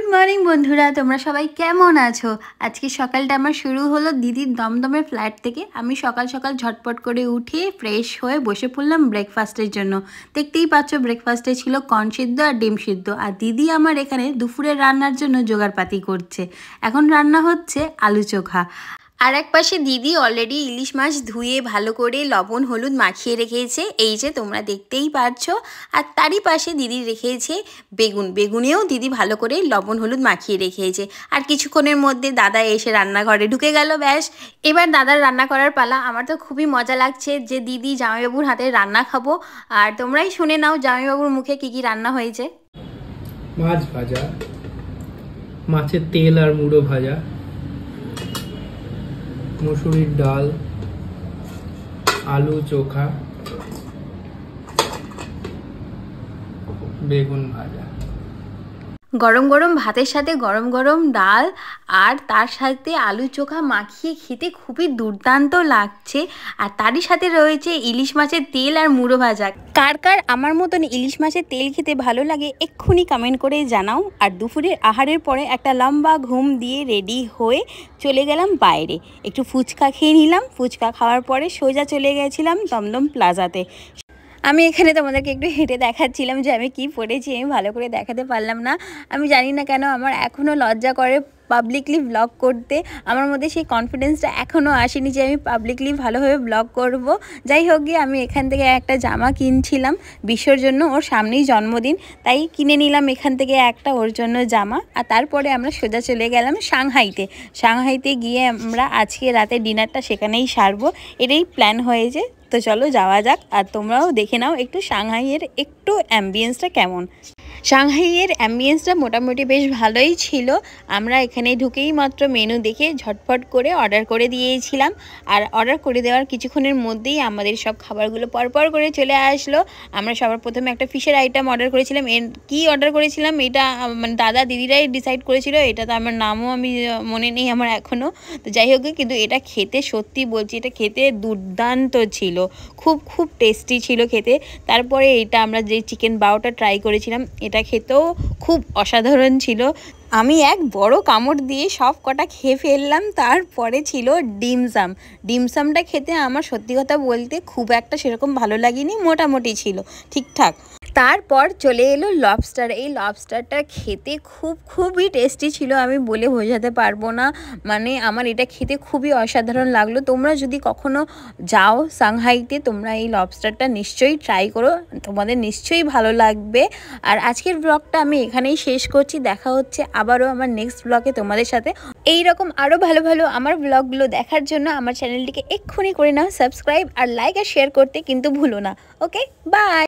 Good morning বন্ধুরা, তোমরা সবাই কেমন আছো? আজকে সকালটা আমার শুরু হলো দিদির দমদমের ফ্ল্যাট থেকে। আমি সকাল সকাল ঝটপট করে উঠে ফ্রেশ হয়ে বসে পড়লাম ব্রেকফাস্টের জন্য। দেখতেই পাচ্ছ ব্রেকফাস্টে ছিল কর্ন সিদ্ধ আর ডিম সিদ্ধ। আর দিদি আমার এখানে দুপুরের রান্নার জন্য জোগাড়পাতি করছে। এখন রান্না হচ্ছে আলু চোখা। আর এক পাশে দিদি অলরেডি ইলিশ মাছ ধুয়ে ভালো করে লবণ হলুদ মাখিয়ে রেখেছে, এই যে তোমরা দেখতেই পাচ্ছ। আর তারই পাশে দিদি রেখেছে বেগুনেও দিদি ভালো করে লবণ হলুদ মাখিয়ে রেখেছে। আর কিছুক্ষণের মধ্যে দাদা এসে রান্নাঘরে ঢুকে গেল। ব্যাস, এবার দাদার রান্না করার পালা। আমার তো খুবই মজা লাগছে যে দিদি জামাইবাবুর হাতে রান্না খাবো। আর তোমরাই শুনে নাও জামাইবাবুর মুখে কি কি রান্না হয়েছে। মাছ ভাজা, মাছের তেল আর মুড়ো ভাজা, মসুরির ডাল, আলু চোখা, বেগুন ভাজা। গরম গরম ভাতের সাথে গরম গরম ডাল আর তার সাথে আলু চোখা মাখিয়ে খেতে খুবই দুর্দান্ত লাগছে। আর তারই সাথে রয়েছে ইলিশ মাছের তেল আর মুড়ো ভাজা। কার কার আমার মতন ইলিশ মাছের তেল খেতে ভালো লাগে এক্ষুনি কমেন্ট করে জানাও। আর দুপুরের আহারের পরে একটা লম্বা ঘুম দিয়ে রেডি হয়ে চলে গেলাম বাইরে, একটু ফুচকা খেয়ে নিলাম। ফুচকা খাওয়ার পরে সোজা চলে গেছিলাম দমদম প্লাজাতে। আমি এখানে তোমাদেরকে একটু হেঁটে দেখাচ্ছিলাম যে আমি কি পরেছি। আমি ভালো করে দেখাতে পারলাম না, আমি জানি না কেন। আমার এখনও লজ্জা করে পাবলিকলি ব্লগ করতে। আমার মধ্যে সেই কনফিডেন্সটা এখনও আসেনি যে আমি পাবলিকলি ভালোভাবে ব্লগ করব। যাই হোক গিয়ে আমি এখান থেকে একটা জামা কিনছিলাম বিশ্বর জন্য, ওর সামনেই জন্মদিন, তাই কিনে নিলাম এখান থেকে একটা ওর জন্য জামা। আর তারপরে আমরা সোজা চলে গেলাম সাংহাইতে গিয়ে আমরা আজকে রাতে ডিনারটা সেখানেই সারবো, এটাই প্ল্যান হয়েছে। তো চলো যাওয়া যাক। আর তোমরাও দেখে নাও একটু সাংহাইয়ের একটু অ্যাম্বিয়েন্সটা কেমন। সাংহাইয়ের অ্যাম্বিয়েন্সটা মোটামুটি বেশ ভালোই ছিল। আমরা এখানে ঢুকেই মাত্র মেনু দেখে ঝটফট করে অর্ডার করে দিয়েছিলাম। আর অর্ডার করে দেওয়ার কিছুক্ষণের মধ্যেই আমাদের সব খাবারগুলো পরপর করে চলে আসলো। আমরা সবার প্রথমে একটা ফিশের আইটেম অর্ডার করেছিলাম। কি অর্ডার করেছিলাম এটা মানে দাদা দিদিরাই ডিসাইড করেছিল, এটা তো আমার নামও আমি মনে নেই আমার এখনও। তো যাই হোক, কিন্তু এটা খেতে সত্যি বলছি, এটা খেতে দুর্দান্ত ছিল, খুব খুব টেস্টি ছিল খেতে। তারপরে এটা আমরা যে চিকেন বাওটা ট্রাই করেছিলাম, এটা খেতেও খুব অসাধারণ ছিল। আমি এক বড় কামড় দিয়ে সব কটা খেয়ে ফেললাম। তারপরে ছিল ডিমসামটা খেতে আমার সত্যি কথা বলতে খুব একটা সেরকম ভালো লাগেনি, মোটামুটি ছিল ঠিকঠাক। তারপর চলে এলো লবস্টার। এই লবস্টারটা খেতে খুবই টেস্টি ছিল, আমি বলে বোঝাতে পারবো না। মানে আমার এটা খেতে খুবই অসাধারণ লাগলো। তোমরা যদি কখনো যাও সাংহাইতে, তোমরা এই লবস্টারটা নিশ্চয়ই ট্রাই করো, তোমাদের নিশ্চয়ই ভালো লাগবে। আর আজকের ব্লগটা আমি এখানেই শেষ করছি। দেখা হচ্ছে আবারও আমার নেক্সট ব্লগে তোমাদের সাথে। এই রকম আরও ভালো ভালো আমার ব্লগগুলো দেখার জন্য আমার চ্যানেলটিকে এক্ষুনি করে নাও সাবস্ক্রাইব, আর লাইক আর শেয়ার করতে কিন্তু ভুলো না। ওকে, বাই।